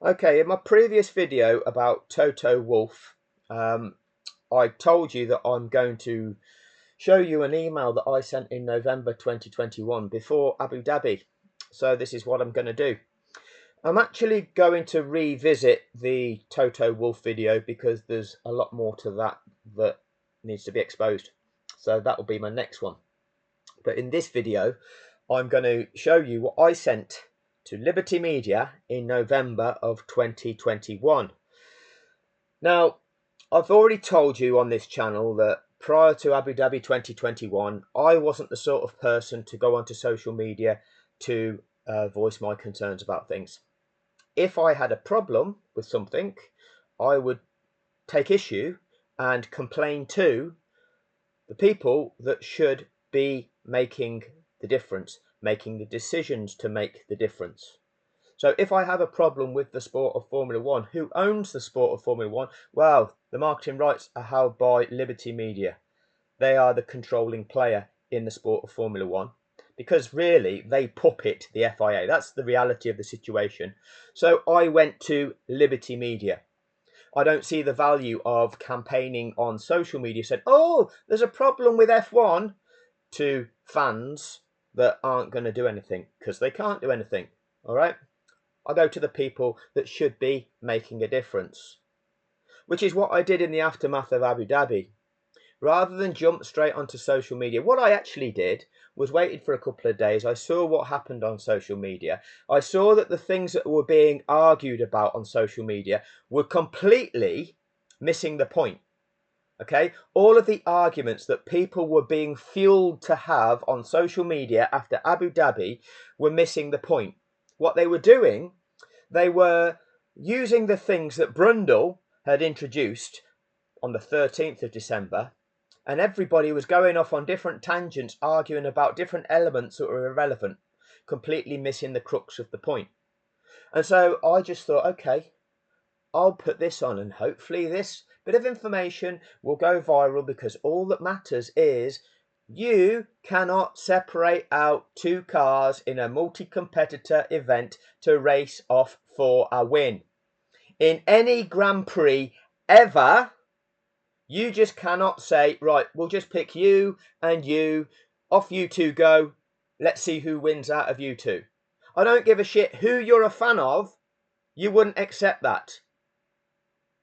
Okay, in my previous video about Toto Wolff, I told you that I'm going to show you an email that I sent in November 2021 before Abu Dhabi. So this is what I'm going to do. I'm actually going to revisit the Toto Wolff video because there's a lot more to that needs to be exposed. So that will be my next one. But in this video, I'm going to show you what I sent to Liberty Media in November of 2021. Now, I've already told you on this channel that prior to Abu Dhabi 2021, I wasn't the sort of person to go onto social media to voice my concerns about things. If I had a problem with something, I would take issue and complain to the people that should be making the difference, making the decisions to make the difference. So if I have a problem with the sport of Formula One, who owns the sport of Formula One? Well, the marketing rights are held by Liberty Media. They are the controlling player in the sport of Formula One because really they puppet the FIA. That's the reality of the situation. So I went to Liberty Media. I don't see the value of campaigning on social media, said, oh, there's a problem with F1 to fans that aren't going to do anything because they can't do anything. All right. I go to the people that should be making a difference, which is what I did in the aftermath of Abu Dhabi. Rather than jump straight onto social media, what I actually did was waited for a couple of days. I saw what happened on social media. I saw that the things that were being argued about on social media were completely missing the point. Okay, all of the arguments that people were being fueled to have on social media after Abu Dhabi were missing the point. What they were doing, they were using the things that Brundle had introduced on the 13th of December, and everybody was going off on different tangents, arguing about different elements that were irrelevant, completely missing the crux of the point. And so I just thought, okay, I'll put this on, and hopefully this bit of information will go viral, because all that matters is you cannot separate out two cars in a multi-competitor event to race off for a win. In any Grand Prix ever, you just cannot say, right, we'll just pick you and you, off you two go, let's see who wins out of you two. I don't give a shit who you're a fan of, you wouldn't accept that.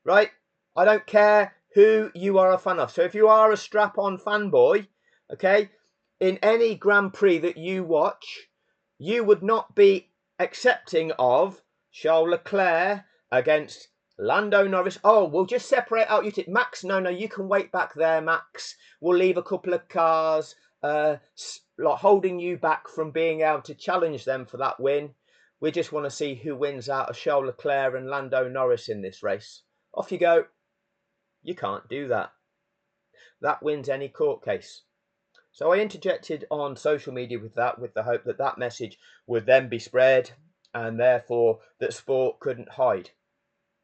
Right? I don't care who you are a fan of. So if you are a strap-on fanboy, okay, in any Grand Prix that you watch, you would not be accepting of Charles Leclerc against Lando Norris. Oh, we'll just separate out you two. Max, no, you can wait back there, Max. We'll leave a couple of cars like holding you back from being able to challenge them for that win. We just want to see who wins out of Charles Leclerc and Lando Norris in this race. Off you go. You can't do that. That wins any court case. So I interjected on social media with that, with the hope that that message would then be spread, and therefore that sport couldn't hide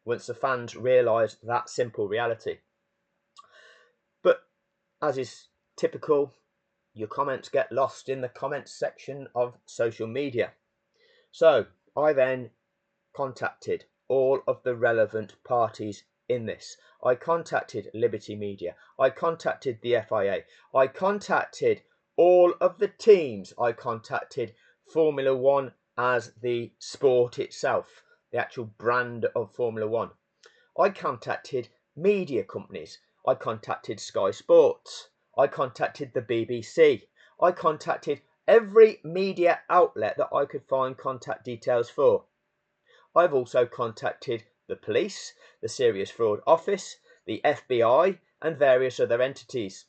once the fans realised that simple reality. But as is typical, your comments get lost in the comments section of social media. So I then contacted all of the relevant parties in this. I contacted Liberty Media. I contacted the FIA. I contacted all of the teams. I contacted Formula One as the sport itself, the actual brand of Formula One. I contacted media companies. I contacted Sky Sports. I contacted the BBC. I contacted every media outlet that I could find contact details for. I've also contacted the police, the Serious Fraud Office, the FBI, and various other entities.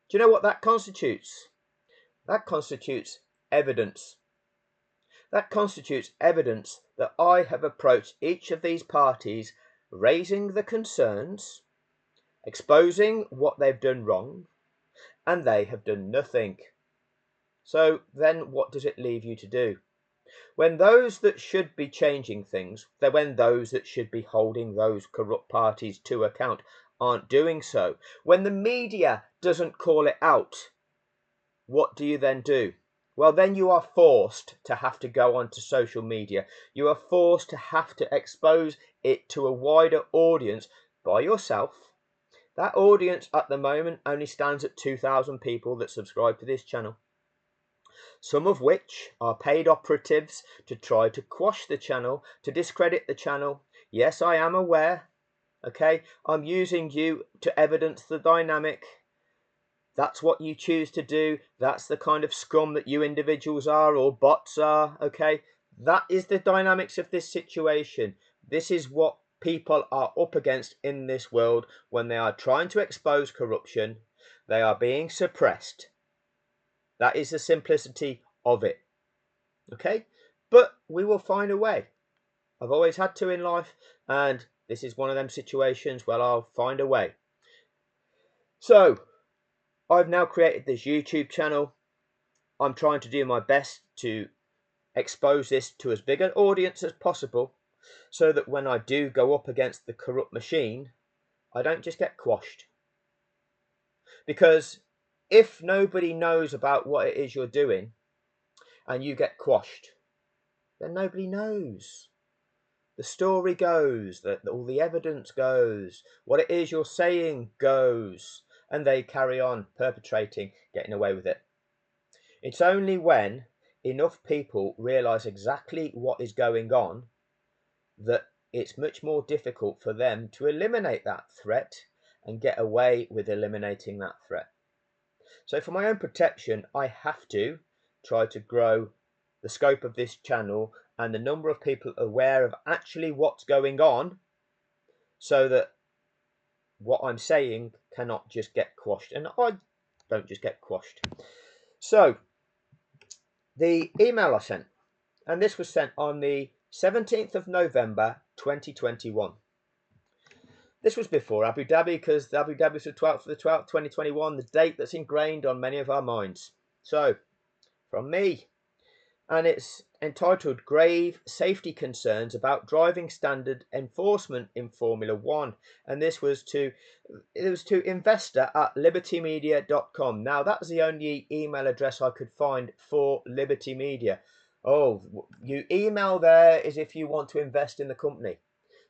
Do you know what that constitutes? That constitutes evidence. That constitutes evidence that I have approached each of these parties, raising the concerns, exposing what they've done wrong, and they have done nothing. So then what does it leave you to do? When those that should be changing things, when those that should be holding those corrupt parties to account aren't doing so, when the media doesn't call it out, what do you then do? well, then you are forced to have to go onto social media. You are forced to have to expose it to a wider audience by yourself. That audience at the moment only stands at 2,000 people that subscribe to this channel, some of which are paid operatives to try to quash the channel, to discredit the channel. Yes, I am aware. Okay, I'm using you to evidence the dynamic. That's what you choose to do. That's the kind of scum that you individuals are, or bots are. Okay, that is the dynamics of this situation. This is what people are up against in this world when they are trying to expose corruption. They are being suppressed. That is the simplicity of it. Okay, but we will find a way. I've always had to in life, and this is one of them situations where I'll find a way. So I've now created this YouTube channel. I'm trying to do my best to expose this to as big an audience as possible, so that when I do go up against the corrupt machine, I don't just get quashed. Because if nobody knows about what it is you're doing and you get quashed, then nobody knows. The story goes, that all the evidence goes, what it is you're saying goes, and they carry on perpetrating, getting away with it. It's only when enough people realise exactly what is going on that it's much more difficult for them to eliminate that threat and get away with eliminating that threat. So for my own protection, I have to try to grow the scope of this channel and the number of people aware of actually what's going on, so that what I'm saying cannot just get quashed. And I don't just get quashed. So the email I sent, and this was sent on the 17th of November 2021. This was before Abu Dhabi, because Abu Dhabi was the 12th of the 12th, 2021, the date that's ingrained on many of our minds. So, from me, and it's entitled Grave Safety Concerns About Driving Standard Enforcement in Formula One. And this was to investor@libertymedia.com. Now, that's the only email address I could find for Liberty Media. Oh, you email there is if you want to invest in the company.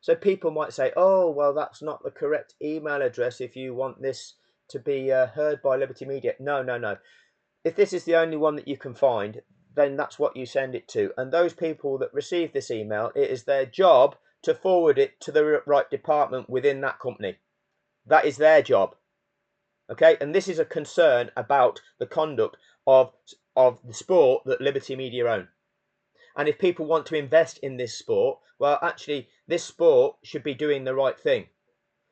So people might say, oh, well, that's not the correct email address if you want this to be heard by Liberty Media. No, no, no. If this is the only one that you can find, then that's what you send it to. And those people that receive this email, it is their job to forward it to the right department within that company. That is their job. Okay, and this is a concern about the conduct of the sport that Liberty Media own. And if people want to invest in this sport, well, actually, this sport should be doing the right thing.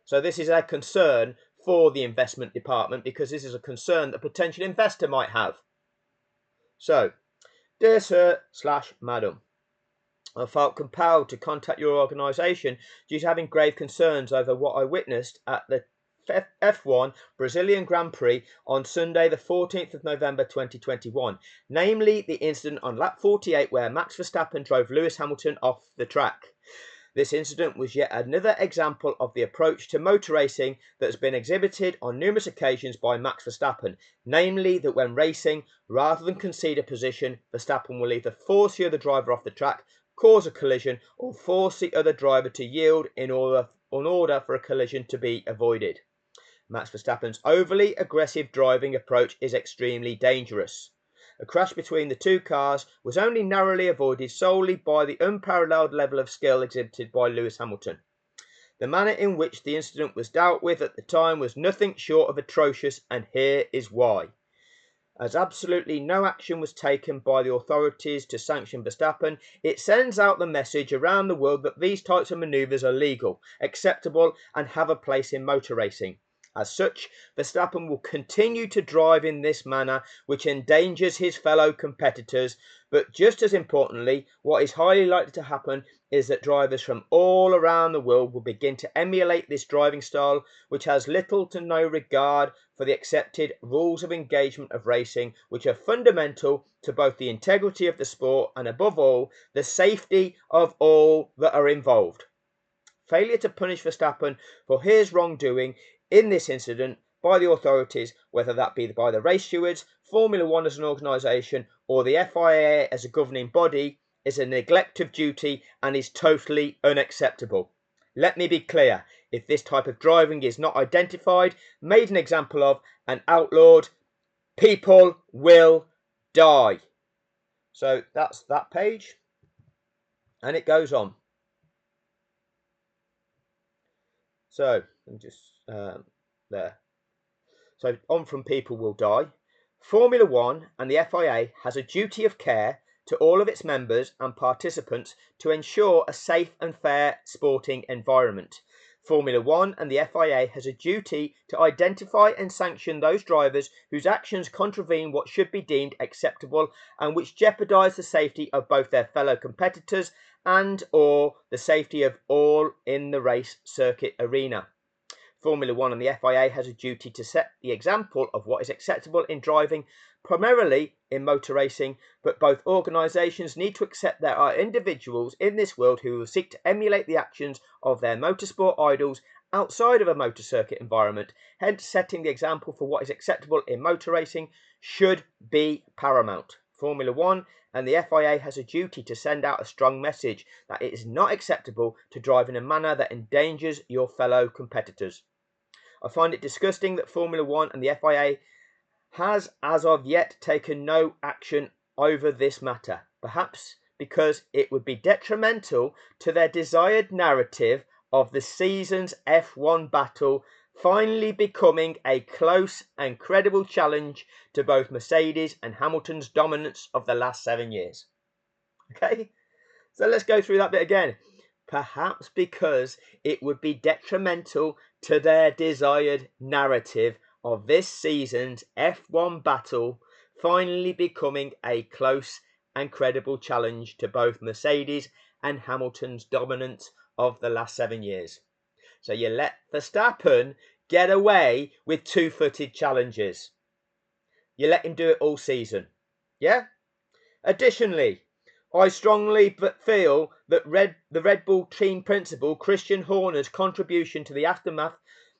So this is a concern for the investment department, because this is a concern that a potential investor might have. So, dear sir/madam, I felt compelled to contact your organisation due to having grave concerns over what I witnessed at the F1 Brazilian Grand Prix on Sunday the 14th of November 2021, namely the incident on lap 48 where Max Verstappen drove Lewis Hamilton off the track. This incident was yet another example of the approach to motor racing that has been exhibited on numerous occasions by Max Verstappen, namely that when racing, rather than concede a position, Verstappen will either force the other driver off the track, cause a collision, or force the other driver to yield in order for a collision to be avoided. Max Verstappen's overly aggressive driving approach is extremely dangerous. A crash between the two cars was only narrowly avoided solely by the unparalleled level of skill exhibited by Lewis Hamilton. The manner in which the incident was dealt with at the time was nothing short of atrocious, and here is why. As absolutely no action was taken by the authorities to sanction Verstappen, it sends out the message around the world that these types of manoeuvres are legal, acceptable, and have a place in motor racing. As such, Verstappen will continue to drive in this manner, which endangers his fellow competitors. But just as importantly, what is highly likely to happen is that drivers from all around the world will begin to emulate this driving style, which has little to no regard for the accepted rules of engagement of racing, which are fundamental to both the integrity of the sport and, above all, the safety of all that are involved. Failure to punish Verstappen for his wrongdoing in this incident by the authorities, whether that be by the race stewards, Formula One as an organisation, or the FIA as a governing body is a neglect of duty and is totally unacceptable. Let me be clear, if this type of driving is not identified, made an example of, and outlawed, people will die. So that's that page, and it goes on. So I'm just there. So on from people will die. Formula One and the FIA has a duty of care to all of its members and participants to ensure a safe and fair sporting environment. Formula One and the FIA has a duty to identify and sanction those drivers whose actions contravene what should be deemed acceptable and which jeopardise the safety of both their fellow competitors and or the safety of all in the race circuit arena. Formula One and the FIA has a duty to set the example of what is acceptable in driving, primarily in motor racing, but both organisations need to accept there are individuals in this world who will seek to emulate the actions of their motorsport idols outside of a motor circuit environment. Hence, setting the example for what is acceptable in motor racing should be paramount. Formula One and the FIA has a duty to send out a strong message that it is not acceptable to drive in a manner that endangers your fellow competitors. I find it disgusting that Formula One and the FIA has as of yet taken no action over this matter, perhaps because it would be detrimental to their desired narrative of the season's F1 battle finally becoming a close and credible challenge to both Mercedes and Hamilton's dominance of the last 7 years. Okay, so let's go through that bit again. Perhaps because it would be detrimental to their desired narrative of this season's F1 battle finally becoming a close and credible challenge to both Mercedes and Hamilton's dominance of the last 7 years. So you let Verstappen get away with two-footed challenges. You let him do it all season. Yeah? Additionally, I strongly feel that the Red Bull team principal, Christian Horner's contribution to the aftermath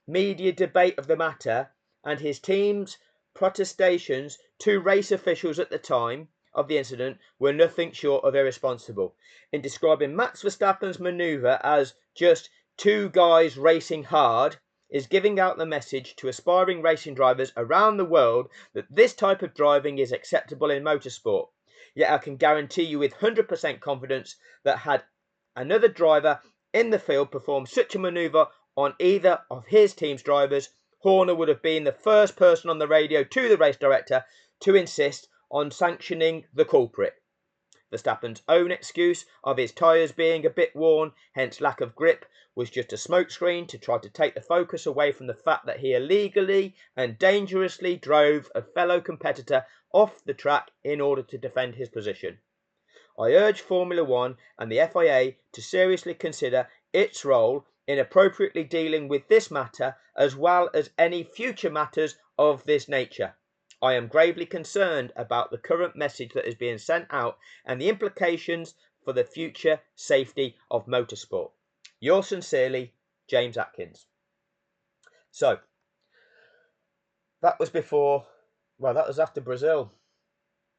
media debate of the matter and his team's protestations to race officials at the time of the incident were nothing short of irresponsible. In describing Max Verstappen's manoeuvre as just two guys racing hard, is giving out the message to aspiring racing drivers around the world that this type of driving is acceptable in motorsport. Yet I can guarantee you with 100% confidence that had another driver in the field performed such a manoeuvre on either of his team's drivers, Horner would have been the first person on the radio to the race director to insist on sanctioning the culprit. Verstappen's own excuse of his tyres being a bit worn, hence lack of grip, was just a smokescreen to try to take the focus away from the fact that he illegally and dangerously drove a fellow competitor off the track in order to defend his position. I urge Formula One and the FIA to seriously consider its role in appropriately dealing with this matter as well as any future matters of this nature. I am gravely concerned about the current message that is being sent out and the implications for the future safety of motorsport. Yours sincerely, James Atkins. So, that was that was after Brazil.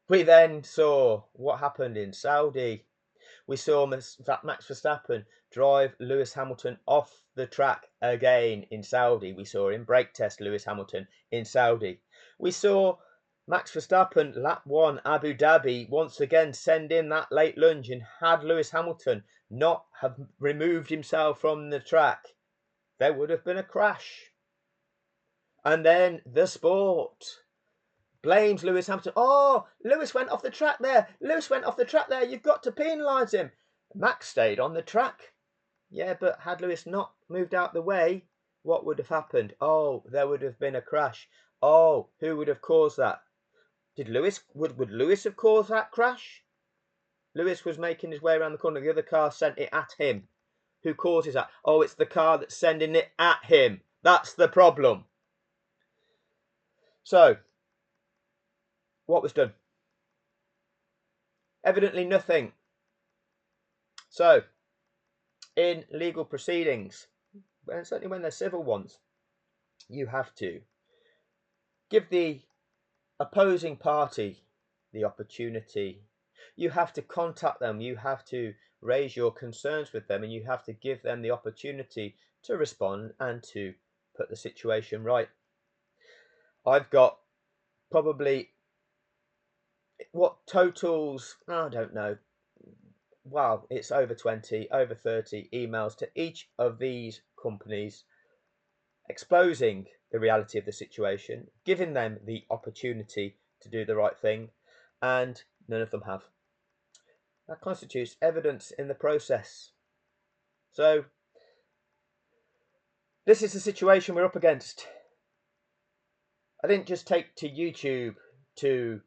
We then saw what happened in Saudi. We saw Max Verstappen drive Lewis Hamilton off the track again in Saudi. We saw him brake test Lewis Hamilton in Saudi. We saw Max Verstappen lap 1 Abu Dhabi once again send in that late lunge, and had Lewis Hamilton not have removed himself from the track, there would have been a crash. And then the sport blames Lewis Hamilton. Oh, Lewis went off the track there. Lewis went off the track there. You've got to penalise him. Max stayed on the track. Yeah, but had Lewis not moved out the way, what would have happened? Oh, there would have been a crash. Oh, who would have caused that? Would Lewis have caused that crash? Lewis was making his way around the corner. The other car sent it at him. Who causes that? Oh, it's the car that's sending it at him. That's the problem. So, what was done? Evidently nothing. So, in legal proceedings, and certainly when they're civil ones, you have to give the opposing party the opportunity. You have to contact them, you have to raise your concerns with them, and you have to give them the opportunity to respond and to put the situation right. I've got probably, what totals, I don't know, wow, it's over 20, over 30 emails to each of these companies exposing the reality of the situation, giving them the opportunity to do the right thing, and none of them have. That constitutes evidence in the process. So this is the situation we're up against. I didn't just take to YouTube to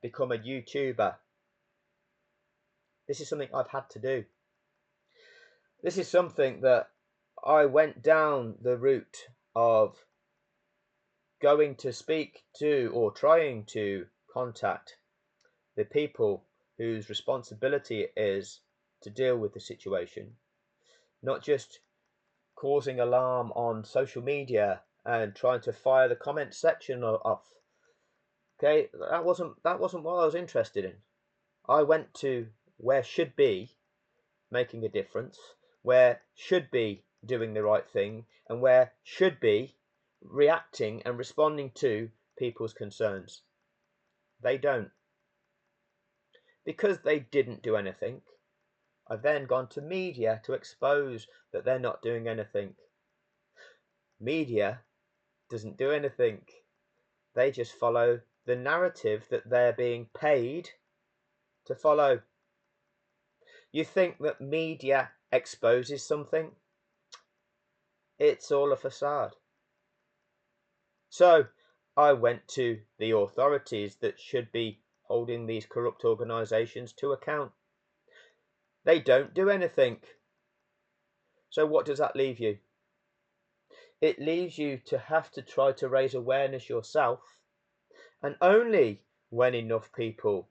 become a YouTuber. This is something I've had to do. This is something that I went down the route of going to speak to, or trying to contact, the people whose responsibility it is to deal with the situation, not just causing alarm on social media and trying to fire the comment section off. Okay, that wasn't what I was interested in. I went to where should be making a difference, where should be doing the right thing, and where should be reacting and responding to people's concerns. They don't. Because they didn't do anything, I've then gone to media to expose that they're not doing anything. Media doesn't do anything. They just follow the narrative that they're being paid to follow. You think that media exposes something? It's all a facade. So I went to the authorities that should be holding these corrupt organisations to account. They don't do anything. So what does that leave you? It leaves you to have to try to raise awareness yourself, and only when enough people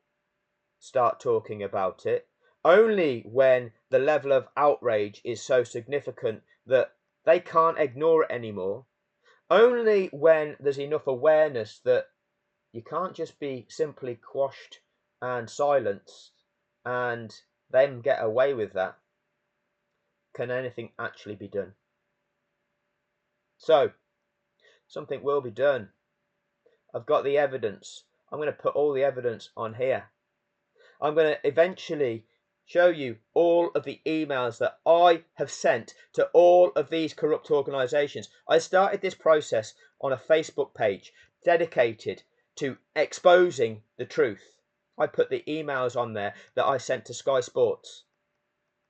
start talking about it, only when the level of outrage is so significant that they can't ignore it anymore, only when there's enough awareness that you can't just be simply quashed and silenced and then get away with that, can anything actually be done. So something will be done. I've got the evidence. I'm going to put all the evidence on here. I'm going to eventually show you all of the emails that I have sent to all of these corrupt organisations. I started this process on a Facebook page dedicated to exposing the truth. I put the emails on there that I sent to Sky Sports,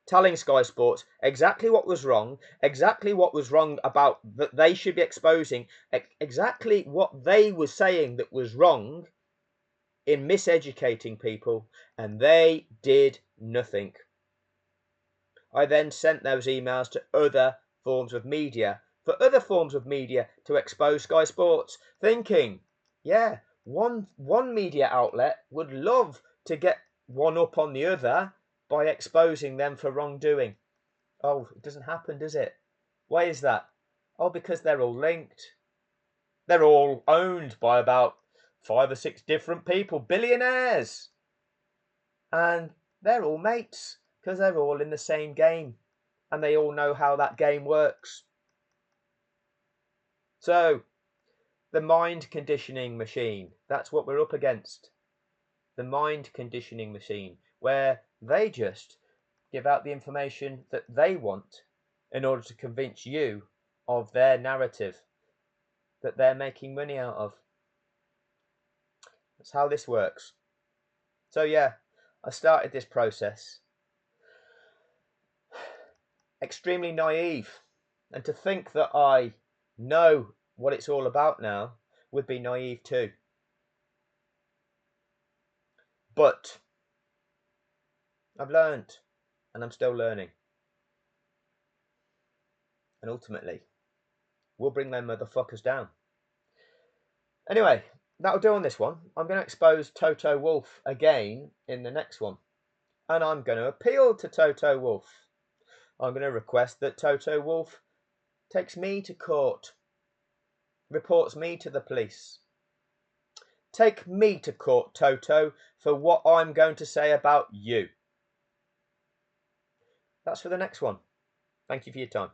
telling Sky Sports exactly what was wrong about that they should be exposing, exactly what they were saying that was wrong in miseducating people, and they did nothing. I then sent those emails to other forms of media, for other forms of media to expose Sky Sports, thinking, yeah, one media outlet would love to get one up on the other by exposing them for wrongdoing. Oh, it doesn't happen, does it? Why is that? Oh, because they're all linked. They're all owned by about 5 or 6 different people, billionaires. And they're all mates because they're all in the same game and they all know how that game works. So the mind conditioning machine, that's what we're up against. The mind conditioning machine, where they just give out the information that they want in order to convince you of their narrative that they're making money out of. That's how this works. So yeah, I started this process extremely naive, and to think that I know what it's all about now would be naive too. But I've learned, and I'm still learning, and ultimately we'll bring them motherfuckers down. Anyway, that'll do on this one. I'm going to expose Toto Wolff again in the next one, and I'm going to appeal to Toto Wolff. I'm going to request that Toto Wolff takes me to court, reports me to the police take me to court, Toto, for what I'm going to say about you. That's for the next one. Thank you for your time.